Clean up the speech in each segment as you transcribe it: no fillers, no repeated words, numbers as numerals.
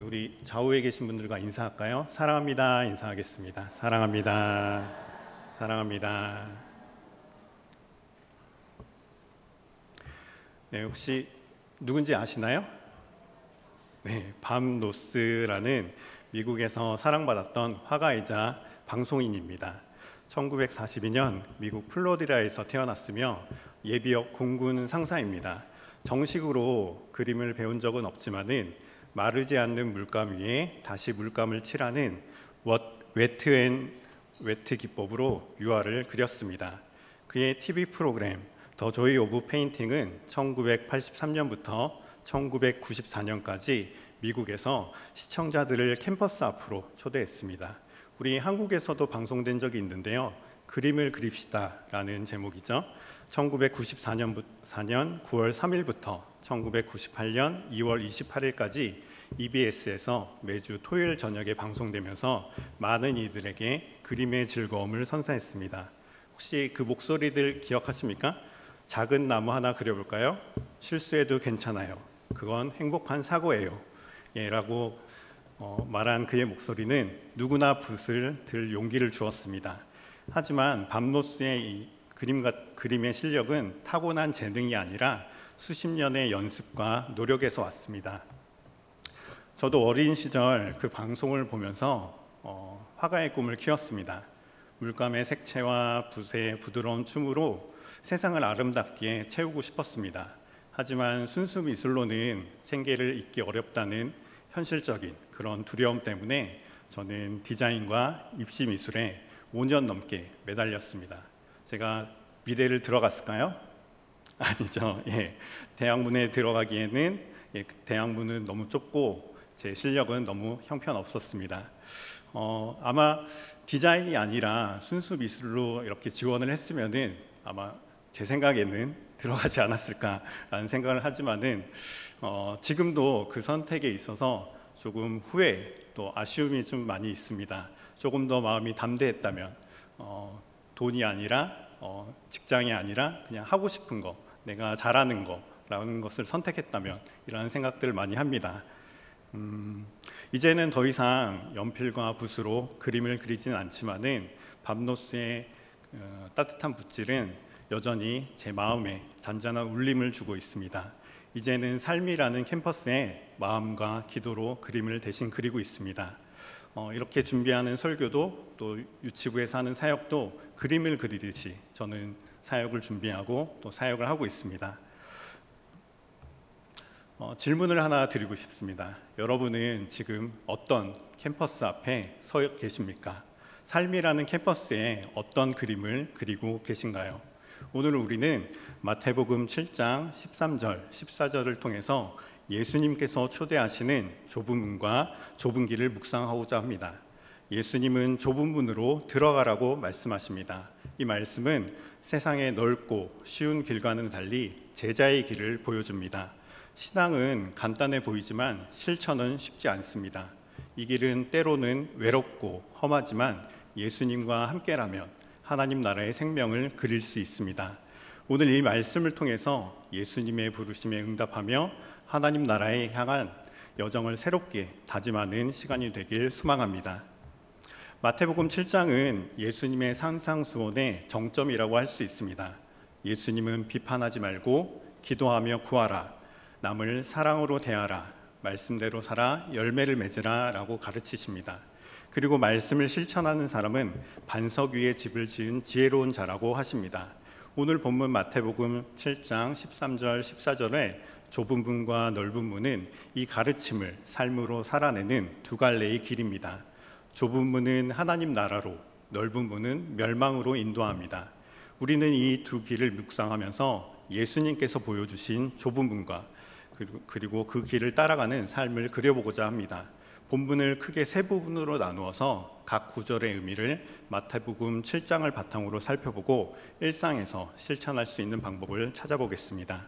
우리 좌우에 계신 분들과 인사할까요? 사랑합니다. 인사하겠습니다. 사랑합니다. 사랑합니다. 네, 혹시 누군지 아시나요? 네, 밤노스라는 미국에서 사랑받았던 화가이자 방송인입니다. 1942년 미국 플로리다에서 태어났으며 예비역 공군 상사입니다. 정식으로 그림을 배운 적은 없지만은 마르지 않는 물감 위에 다시 물감을 칠하는 웨트 기법으로 유화를 그렸습니다. 그의 TV 프로그램 더 조이 오브 페인팅은 1983년부터 1994년까지 미국에서 시청자들을 캠퍼스 앞으로 초대했습니다. 우리 한국에서도 방송된 적이 있는데요. 그림을 그립시다 라는 제목이죠. 1994년 9월 3일부터 1998년 2월 28일까지 EBS에서 매주 토요일 저녁에 방송되면서 많은 이들에게 그림의 즐거움을 선사했습니다. 혹시 그 목소리들 기억하십니까? 작은 나무 하나 그려볼까요? 실수해도 괜찮아요. 그건 행복한 사고예요. 라고 말한 그의 목소리는 누구나 붓을 들 용기를 주었습니다. 하지만 밤노스의 이 그림의 실력은 타고난 재능이 아니라 수십 년의 연습과 노력에서 왔습니다. 저도 어린 시절 그 방송을 보면서 화가의 꿈을 키웠습니다. 물감의 색채와 붓의 부드러운 춤으로 세상을 아름답게 채우고 싶었습니다. 하지만 순수 미술로는 생계를 잇기 어렵다는 현실적인 그런 두려움 때문에 저는 디자인과 입시 미술에 5년 넘게 매달렸습니다. 제가 미대를 들어갔을까요? 아니죠. 대학문에 들어가기에는 대학문은 너무 좁고 제 실력은 너무 형편없었습니다. 아마 디자인이 아니라 순수 미술로 이렇게 지원을 했으면은 아마 제 생각에는 들어가지 않았을까라는 생각을 하지만은 지금도 그 선택에 있어서 조금 후회 또 아쉬움이 좀 많이 있습니다. 조금 더 마음이 담대했다면 돈이 아니라 직장이 아니라 그냥 하고 싶은 거, 내가 잘하는 거라는 것을 선택했다면 이라는 생각들을 많이 합니다. 이제는 더 이상 연필과 붓으로 그림을 그리지는 않지만은 밤노스의 따뜻한 붓질은 여전히 제 마음에 잔잔한 울림을 주고 있습니다. 이제는 삶이라는 캠퍼스에 마음과 기도로 그림을 대신 그리고 있습니다. 이렇게 준비하는 설교도 또 유치부에서 하는 사역도 그림을 그리듯이 저는 사역을 준비하고 또 사역을 하고 있습니다. 질문을 하나 드리고 싶습니다. 여러분은 지금 어떤 캠퍼스 앞에 서 계십니까? 삶이라는 캠퍼스에 어떤 그림을 그리고 계신가요? 오늘 우리는 마태복음 7장 13절, 14절을 통해서 예수님께서 초대하시는 좁은 문과 좁은 길을 묵상하고자 합니다. 예수님은 좁은 문으로 들어가라고 말씀하십니다. 이 말씀은 세상의 넓고 쉬운 길과는 달리 제자의 길을 보여줍니다. 신앙은 간단해 보이지만 실천은 쉽지 않습니다. 이 길은 때로는 외롭고 험하지만 예수님과 함께라면 하나님 나라의 생명을 그릴 수 있습니다. 오늘 이 말씀을 통해서 예수님의 부르심에 응답하며 하나님 나라에 향한 여정을 새롭게 다짐하는 시간이 되길 소망합니다. 마태복음 7장은 예수님의 산상수훈의 정점이라고 할 수 있습니다. 예수님은 비판하지 말고 기도하며 구하라, 남을 사랑으로 대하라, 말씀대로 살아 열매를 맺으라 라고 가르치십니다. 그리고 말씀을 실천하는 사람은 반석 위에 집을 지은 지혜로운 자라고 하십니다. 오늘 본문 마태복음 7장 13절 14절에 좁은 문과 넓은 문은 이 가르침을 삶으로 살아내는 두 갈래의 길입니다. 좁은 문은 하나님 나라로, 넓은 문은 멸망으로 인도합니다. 우리는 이 두 길을 묵상하면서 예수님께서 보여주신 좁은 문과 그리고 그 길을 따라가는 삶을 그려보고자 합니다. 본문을 크게 세 부분으로 나누어서 각 구절의 의미를 마태복음 7장을 바탕으로 살펴보고 일상에서 실천할 수 있는 방법을 찾아보겠습니다.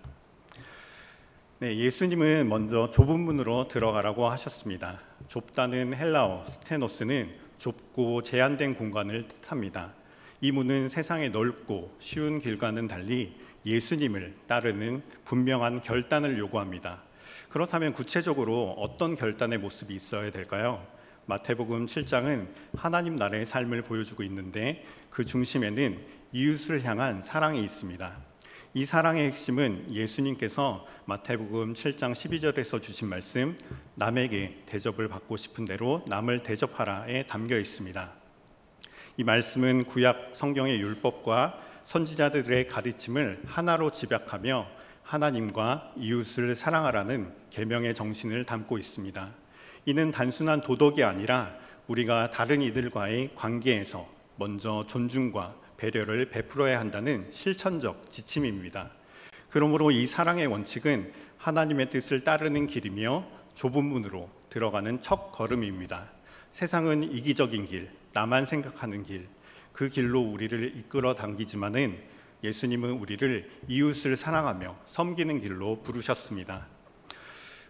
예수님은 먼저 좁은 문으로 들어가라고 하셨습니다. 좁다는 헬라어 스테노스는 좁고 제한된 공간을 뜻합니다. 이 문은 세상의 넓고 쉬운 길과는 달리 예수님을 따르는 분명한 결단을 요구합니다. 그렇다면 구체적으로 어떤 결단의 모습이 있어야 될까요? 마태복음 7장은 하나님 나라의 삶을 보여주고 있는데 그 중심에는 이웃을 향한 사랑이 있습니다. 이 사랑의 핵심은 예수님께서 마태복음 7장 12절에서 주신 말씀 남에게 대접을 받고 싶은 대로 남을 대접하라에 담겨 있습니다. 이 말씀은 구약 성경의 율법과 선지자들의 가르침을 하나로 집약하며 하나님과 이웃을 사랑하라는 계명의 정신을 담고 있습니다. 이는 단순한 도덕이 아니라 우리가 다른 이들과의 관계에서 먼저 존중과 배려를 베풀어야 한다는 실천적 지침입니다. 그러므로 이 사랑의 원칙은 하나님의 뜻을 따르는 길이며 좁은 문으로 들어가는 첫 걸음입니다. 세상은 이기적인 길, 나만 생각하는 길, 그 길로 우리를 이끌어 당기지만은 예수님은 우리를 이웃을 사랑하며 섬기는 길로 부르셨습니다.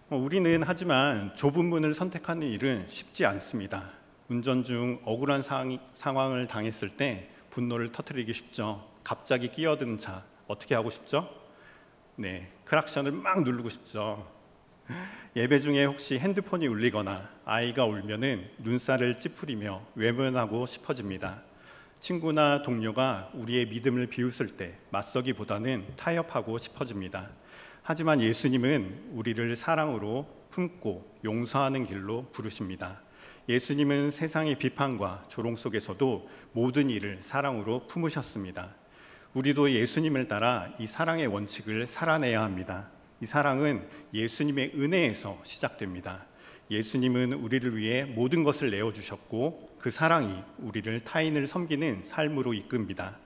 우리는 하지만 좁은 문을 선택하는 일은 쉽지 않습니다. 운전 중 억울한 상황을 당했을 때 분노를 터뜨리기 쉽죠. 갑자기 끼어든 차 어떻게 하고 싶죠? 크락션을 막 누르고 싶죠. 예배 중에 혹시 핸드폰이 울리거나 아이가 울면은 눈살을 찌푸리며 외면하고 싶어집니다. 친구나 동료가 우리의 믿음을 비웃을 때 맞서기보다는 타협하고 싶어집니다. 하지만 예수님은 우리를 사랑으로 품고 용서하는 길로 부르십니다. 예수님은 세상의 비판과 조롱 속에서도 모든 일을 사랑으로 품으셨습니다. 우리도 예수님을 따라 이 사랑의 원칙을 살아내야 합니다. 이 사랑은 예수님의 은혜에서 시작됩니다. 예수님은 우리를 위해 모든 것을 내어주셨고 그 사랑이 우리를 타인을 섬기는 삶으로 이끕니다.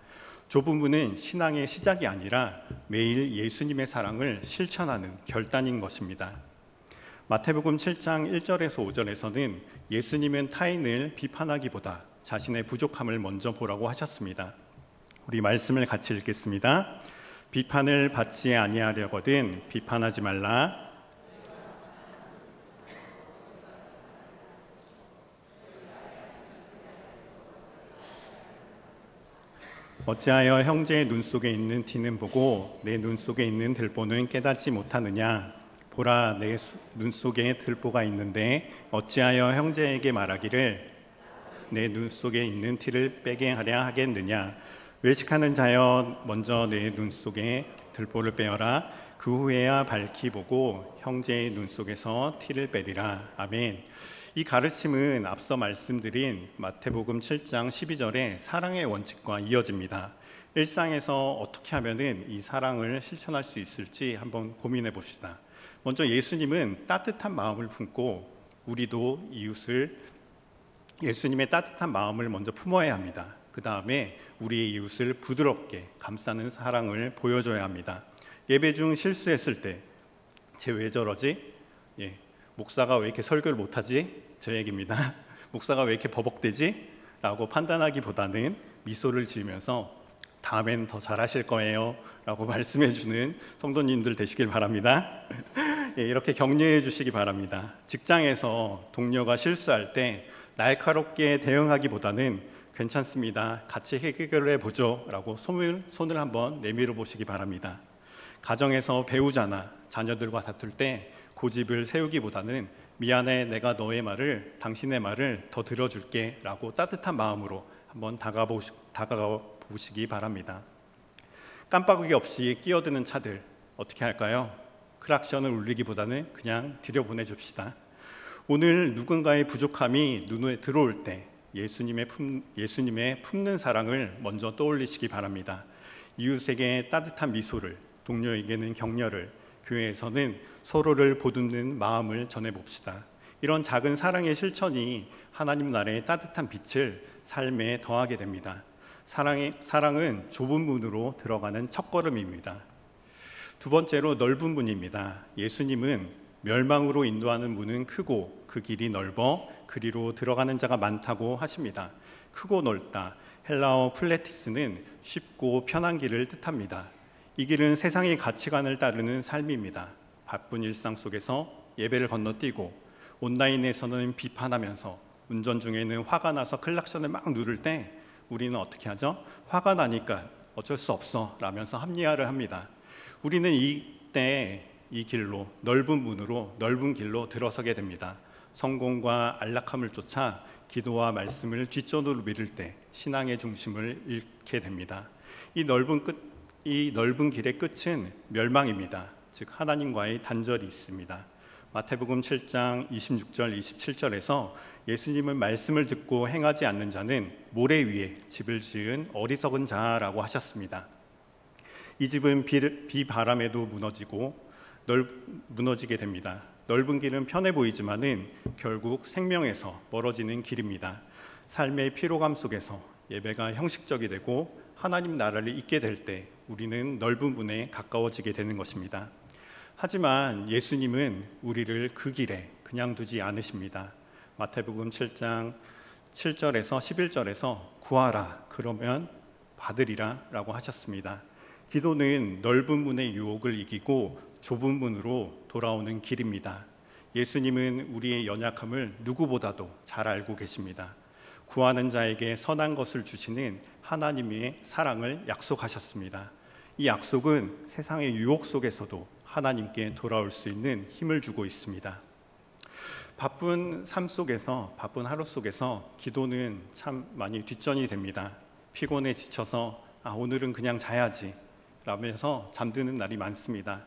좁은 문은 신앙의 시작이 아니라 매일 예수님의 사랑을 실천하는 결단인 것입니다. 마태복음 7장 1절에서 5절에서는 예수님은 타인을 비판하기보다 자신의 부족함을 먼저 보라고 하셨습니다. 우리 말씀을 같이 읽겠습니다. 비판을 받지 아니하려거든 비판하지 말라. 어찌하여 형제의 눈 속에 있는 티는 보고 내 눈 속에 있는 들보는 깨닫지 못하느냐? 보라, 내 눈 속에 들보가 있는데 어찌하여 형제에게 말하기를 내 눈 속에 있는 티를 빼게 하려 하겠느냐? 외식하는 자여, 먼저 내 눈 속에 들보를 빼어라. 그 후에야 밝히 보고 형제의 눈 속에서 티를 빼리라. 아멘. 이 가르침은 앞서 말씀드린 마태복음 7장 12절의 사랑의 원칙과 이어집니다. 일상에서 어떻게 하면은 이 사랑을 실천할 수 있을지 한번 고민해 봅시다. 먼저 예수님은 따뜻한 마음을 품고 우리도 이웃을 예수님의 따뜻한 마음을 먼저 품어야 합니다. 그 다음에 우리의 이웃을 부드럽게 감싸는 사랑을 보여줘야 합니다. 예배 중 실수했을 때 쟤 왜 저러지? 목사가 왜 이렇게 설교를 못하지? 저 얘기입니다. 목사가 왜 이렇게 버벅대지? 라고 판단하기보다는 미소를 지으면서 다음엔 더 잘하실 거예요 라고 말씀해 주는 성도님들 되시길 바랍니다. 이렇게 격려해 주시기 바랍니다. 직장에서 동료가 실수할 때 날카롭게 대응하기보다는 괜찮습니다, 같이 해결해 보죠 라고 손을 한번 내밀어 보시기 바랍니다. 가정에서 배우자나 자녀들과 다툴 때 고집을 세우기보다는 미안해, 내가 너의 말을, 당신의 말을 더 들어줄게 라고 따뜻한 마음으로 한번 다가가 보시기 바랍니다. 깜빡이기 없이 끼어드는 차들 어떻게 할까요? 크락션을 울리기보다는 그냥 들여보내줍시다. 오늘 누군가의 부족함이 눈에 들어올 때 예수님의 품는 사랑을 먼저 떠올리시기 바랍니다. 이웃에게 따뜻한 미소를, 동료에게는 격려를, 교회에서는 서로를 보듬는 마음을 전해봅시다. 이런 작은 사랑의 실천이 하나님 나라의 따뜻한 빛을 삶에 더하게 됩니다. 사랑은 좁은 문으로 들어가는 첫걸음입니다. 두 번째로 넓은 문입니다. 예수님은 멸망으로 인도하는 문은 크고 그 길이 넓어 그리로 들어가는 자가 많다고 하십니다. 크고 넓다, 헬라어 플레티스는 쉽고 편한 길을 뜻합니다. 이 길은 세상의 가치관을 따르는 삶입니다. 바쁜 일상 속에서 예배를 건너뛰고 온라인에서는 비판하면서 운전 중에는 화가 나서 클락션을 막 누를 때 우리는 어떻게 하죠? 화가 나니까 어쩔 수 없어 라면서 합리화를 합니다. 우리는 이때 이 길로 넓은 문으로 넓은 길로 들어서게 됩니다. 성공과 안락함을 쫓아 기도와 말씀을 뒷전으로 미룰 때 신앙의 중심을 잃게 됩니다. 이 넓은 길의 끝은 멸망입니다. 즉 하나님과의 단절이 있습니다. 마태복음 7장 26절 27절에서 예수님은 말씀을 듣고 행하지 않는 자는 모래 위에 집을 지은 어리석은 자라고 하셨습니다. 이 집은 비바람에도 무너지게 됩니다. 넓은 길은 편해 보이지만은 결국 생명에서 멀어지는 길입니다. 삶의 피로감 속에서 예배가 형식적이 되고 하나님 나라를 잊게 될 때 우리는 넓은 문에 가까워지게 되는 것입니다. 하지만 예수님은 우리를 그 길에 그냥 두지 않으십니다. 마태복음 7장 7절에서 11절에서 구하라 그러면 받으리라 라고 하셨습니다. 기도는 넓은 문의 유혹을 이기고 좁은 문으로 돌아오는 길입니다. 예수님은 우리의 연약함을 누구보다도 잘 알고 계십니다. 구하는 자에게 선한 것을 주시는 하나님의 사랑을 약속하셨습니다. 이 약속은 세상의 유혹 속에서도 하나님께 돌아올 수 있는 힘을 주고 있습니다. 바쁜 삶 속에서, 바쁜 하루 속에서 기도는 참 많이 뒷전이 됩니다. 피곤해 지쳐서 오늘은 그냥 자야지 라면서 잠드는 날이 많습니다.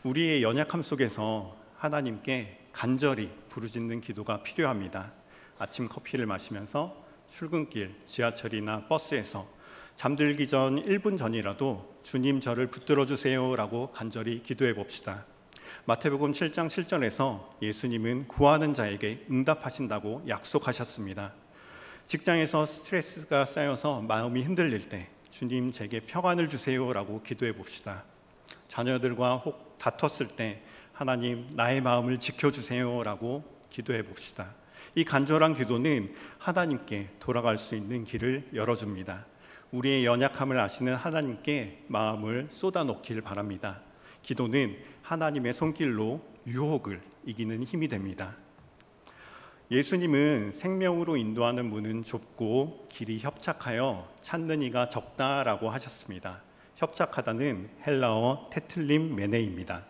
우리의 연약함 속에서 하나님께 간절히 부르짖는 기도가 필요합니다. 아침 커피를 마시면서 출근길, 지하철이나 버스에서 잠들기 전 1분 전이라도 주님 저를 붙들어 주세요 라고 간절히 기도해 봅시다. 마태복음 7장 7절에서 예수님은 구하는 자에게 응답하신다고 약속하셨습니다. 직장에서 스트레스가 쌓여서 마음이 흔들릴 때 주님 제게 평안을 주세요 라고 기도해 봅시다. 자녀들과 혹 다퉜을 때 하나님 나의 마음을 지켜주세요 라고 기도해 봅시다. 이 간절한 기도는 하나님께 돌아갈 수 있는 길을 열어줍니다. 우리의 연약함을 아시는 하나님께 마음을 쏟아놓기를 바랍니다. 기도는 하나님의 손길로 유혹을 이기는 힘이 됩니다. 예수님은 생명으로 인도하는 문은 좁고 길이 협착하여 찾는 이가 적다라고 하셨습니다. 협착하다는 헬라어 테틀림 메네입니다.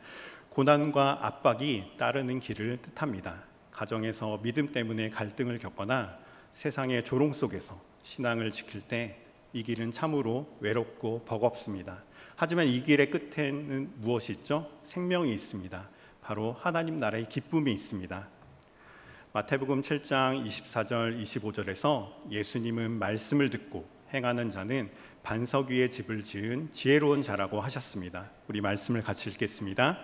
고난과 압박이 따르는 길을 뜻합니다. 가정에서 믿음 때문에 갈등을 겪거나 세상의 조롱 속에서 신앙을 지킬 때 이 길은 참으로 외롭고 버겁습니다. 하지만 이 길의 끝에는 무엇이 있죠? 생명이 있습니다. 바로 하나님 나라의 기쁨이 있습니다. 마태복음 7장 24절 25절에서 예수님은 말씀을 듣고 행하는 자는 반석 위에 집을 지은 지혜로운 자라고 하셨습니다. 우리 말씀을 같이 읽겠습니다.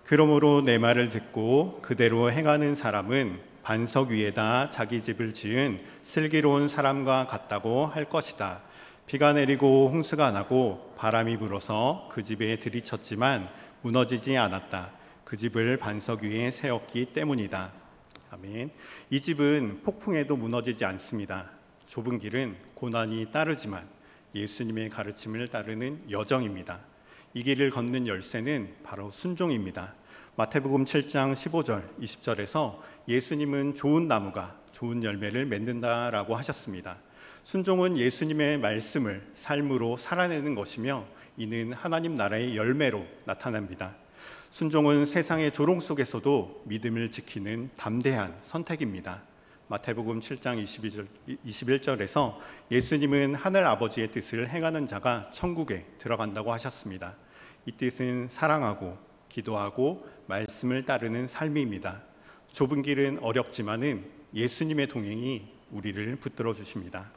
그러므로 내 말을 듣고 그대로 행하는 사람은 반석 위에다 자기 집을 지은 슬기로운 사람과 같다고 할 것이다. 비가 내리고 홍수가 나고 바람이 불어서 그 집에 들이쳤지만 무너지지 않았다. 그 집을 반석 위에 세웠기 때문이다. 아멘. 이 집은 폭풍에도 무너지지 않습니다. 좁은 길은 고난이 따르지만 예수님의 가르침을 따르는 여정입니다. 이 길을 걷는 열쇠는 바로 순종입니다. 마태복음 7장 15절 20절에서 예수님은 좋은 나무가 좋은 열매를 맺는다라고 하셨습니다. 순종은 예수님의 말씀을 삶으로 살아내는 것이며 이는 하나님 나라의 열매로 나타납니다. 순종은 세상의 조롱 속에서도 믿음을 지키는 담대한 선택입니다. 마태복음 7장 21절에서 예수님은 하늘 아버지의 뜻을 행하는 자가 천국에 들어간다고 하셨습니다. 이 뜻은 사랑하고 기도하고 말씀을 따르는 삶입니다. 좁은 길은 어렵지만은 예수님의 동행이 우리를 붙들어 주십니다.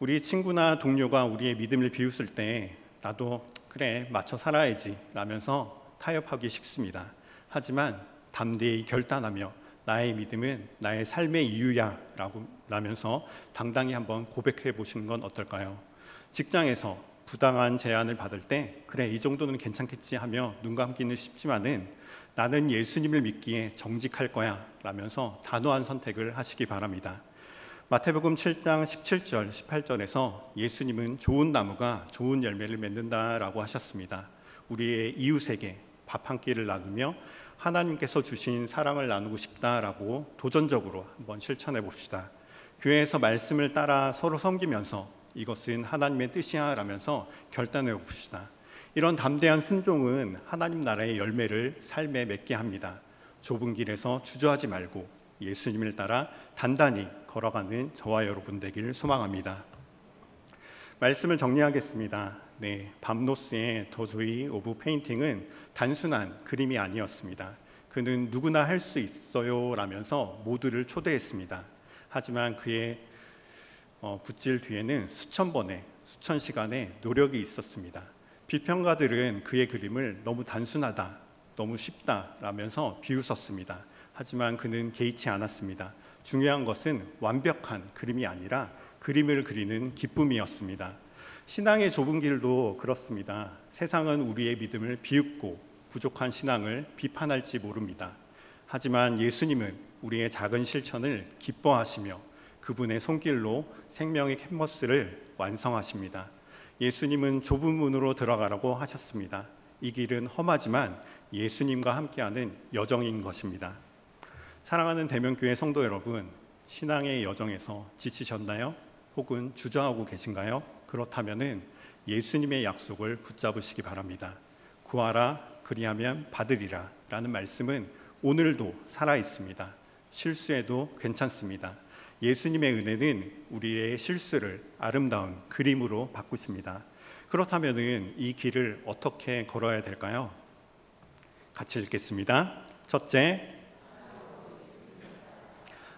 우리 친구나 동료가 우리의 믿음을 비웃을 때 나도 그래 맞춰 살아야지 라면서 타협하기 쉽습니다. 하지만 담대히 결단하며 나의 믿음은 나의 삶의 이유야 라면서 당당히 한번 고백해 보시는 건 어떨까요? 직장에서 부당한 제안을 받을 때 그래 이 정도는 괜찮겠지 하며 눈 감기는 쉽지만은 나는 예수님을 믿기에 정직할 거야 라면서 단호한 선택을 하시기 바랍니다. 마태복음 7장 17절 18절에서 예수님은 좋은 나무가 좋은 열매를 맺는다라고 하셨습니다. 우리의 이웃에게 밥 한 끼를 나누며 하나님께서 주신 사랑을 나누고 싶다라고 도전적으로 한번 실천해 봅시다. 교회에서 말씀을 따라 서로 섬기면서 이것은 하나님의 뜻이야 라면서 결단해 봅시다. 이런 담대한 순종은 하나님 나라의 열매를 삶에 맺게 합니다. 좁은 길에서 주저하지 말고 예수님을 따라 단단히 걸어가는 저와 여러분 되기를 소망합니다. 말씀을 정리하겠습니다. 밤로스의 더 조이 오브 페인팅은 단순한 그림이 아니었습니다. 그는 누구나 할 수 있어요 라면서 모두를 초대했습니다. 하지만 그의 붓질 뒤에는 수천 번의 수천 시간의 노력이 있었습니다. 비평가들은 그의 그림을 너무 단순하다, 너무 쉽다 라면서 비웃었습니다. 하지만 그는 개의치 않았습니다. 중요한 것은 완벽한 그림이 아니라 그림을 그리는 기쁨이었습니다. 신앙의 좁은 길도 그렇습니다. 세상은 우리의 믿음을 비웃고 부족한 신앙을 비판할지 모릅니다. 하지만 예수님은 우리의 작은 실천을 기뻐하시며 그분의 손길로 생명의 캔버스를 완성하십니다. 예수님은 좁은 문으로 들어가라고 하셨습니다. 이 길은 험하지만 예수님과 함께하는 여정인 것입니다. 사랑하는 대면교회 성도 여러분, 신앙의 여정에서 지치셨나요? 혹은 주저하고 계신가요? 그렇다면 예수님의 약속을 붙잡으시기 바랍니다. 구하라 그리하면 받으리라 라는 말씀은 오늘도 살아 있습니다. 실수해도 괜찮습니다. 예수님의 은혜는 우리의 실수를 아름다운 그림으로 바꾸십니다. 그렇다면 이 길을 어떻게 걸어야 될까요? 같이 읽겠습니다. 첫째,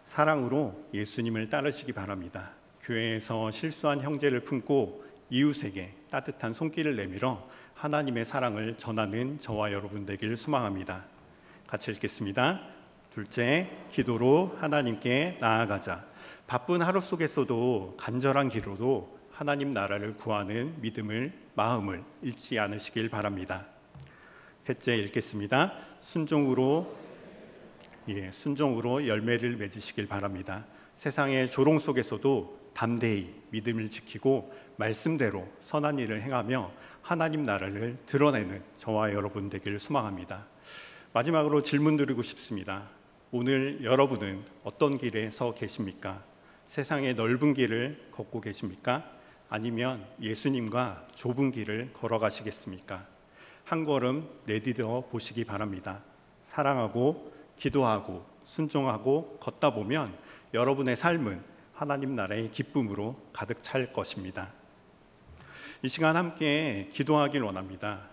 사랑으로 예수님을 따르시기 바랍니다. 교회에서 실수한 형제를 품고 이웃에게 따뜻한 손길을 내밀어 하나님의 사랑을 전하는 저와 여러분 되길 소망합니다. 같이 읽겠습니다. 둘째, 기도로 하나님께 나아가자. 바쁜 하루 속에서도 간절한 기도로 하나님 나라를 구하는 믿음을, 마음을 잃지 않으시길 바랍니다. 셋째, 읽겠습니다. 순종으로 열매를 맺으시길 바랍니다. 세상의 조롱 속에서도 담대히 믿음을 지키고 말씀대로 선한 일을 행하며 하나님 나라를 드러내는 저와 여러분 되길 소망합니다. 마지막으로 질문 드리고 싶습니다. 오늘 여러분은 어떤 길에 서 계십니까? 세상의 넓은 길을 걷고 계십니까? 아니면 예수님과 좁은 길을 걸어가시겠습니까? 한 걸음 내디뎌 보시기 바랍니다. 사랑하고 기도하고 순종하고 걷다 보면 여러분의 삶은 하나님 나라의 기쁨으로 가득 찰 것입니다. 이 시간 함께 기도하길 원합니다.